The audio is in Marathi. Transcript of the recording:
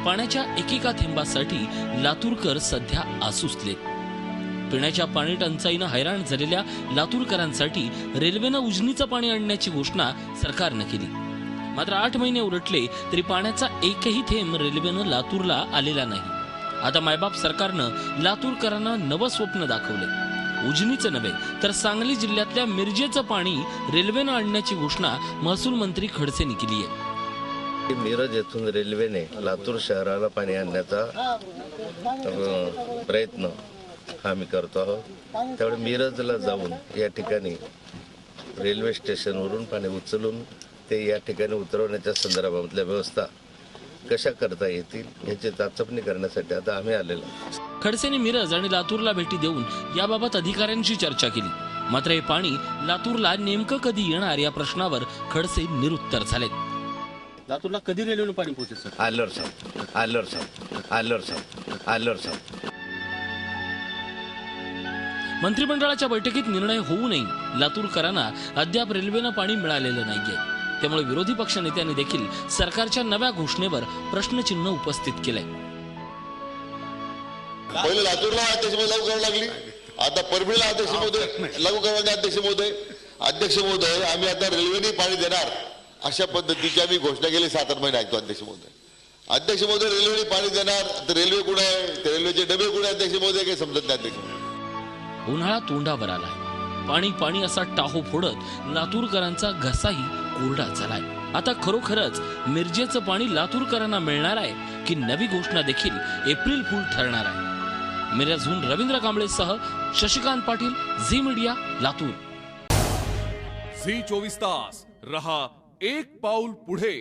पाण्याच्या एकेका थेंबासाठी लातूरकर सध्या आसुसलेत. पिण्याच्या पाणी टंचाईनं हैराण झालेल्या लातूरकरांसाठी रेल्वेनं उजनीचं पाणी आणण्याची घोषणा सरकारनं केली. मात्र 8 महिने उलटले तरी पाण्याचा एकही थेंब रेल्वेनं लातूरला आलेला नाही. आता मायबाप सरकारनं लातूरकरांना नवं स्वप्न दाखवले. उजनीचं नव्हे तर सांगली जिल्ह्यातल्या मिरजेचं पाणी रेल्वेनं आणण्याची घोषणा महसूल मंत्री खडसेंनी केली आहे. मिरज येथून रेल्वेने लातूर शहराला पाणी आणण्याचा प्रयत्न आम्ही करतो आहोत. त्यामुळे मिरजला जाऊन या ठिकाणी रेल्वे स्टेशनवरून पाणी उचलून ते या ठिकाणी उतरवण्याच्या संदर्भातल्या व्यवस्था कशा करता येतील याची चाचपणी करण्यासाठी आता आम्ही आलेलो. खडसेंनी मिरज आणि लातूरला भेटी देऊन याबाबत अधिकाऱ्यांशी चर्चा केली. मात्र हे पाणी लातूरला नेमकं कधी येणार या प्रश्नावर खडसे निरुत्तर झालेत. लातूरला कधी रेल्वेनं पाणी पोहोचेल सर? आलोर साहेब. मंत्रिमंडळाच्या बैठकीत निर्णय होऊनही लातूरकरांना अद्याप रेल्वेनं पाणी मिळालेलं नाहीये. त्यामुळे विरोधी पक्षनेत्यांनी देखील सरकारच्या नव्या घोषणेवर प्रश्नचिन्ह उपस्थित केलंय. पहिले लातूरला अध्यक्ष लागू करावी लागली, आता परभणीला अध्यक्ष महोदय लागू करायला. अध्यक्ष महोदय आम्ही आता रेल्वेने पाणी देणार अशा पद्धतीची आम्ही घोषणा केली. 7-8 महिने ऐकतो अध्यक्ष महोदय रेल्वेने पाणी देणार. तर रेल्वे कुठे आहे, ते रेल्वेचे डबे कुठे? अध्यक्ष महोदय काही समजत नाही. अध्यक्ष महोदय उन्हाळा तोंडावर आलाय. पाणी पाणी असा टाहो फोडत लातूरकरांचा घसाही कोरडा झालाय. आता खरोखरच मिरजेचं पाणी लातूरकरांना मिळणार आहे की नवी घोषणा देखील एप्रिल फूल ठरणार आहे? मिरजहून रवींद्र कांबळेसह शशिकांत पाटील, झी मीडिया, लातूर. झी 24 तास रहा एक पाऊल पुढे.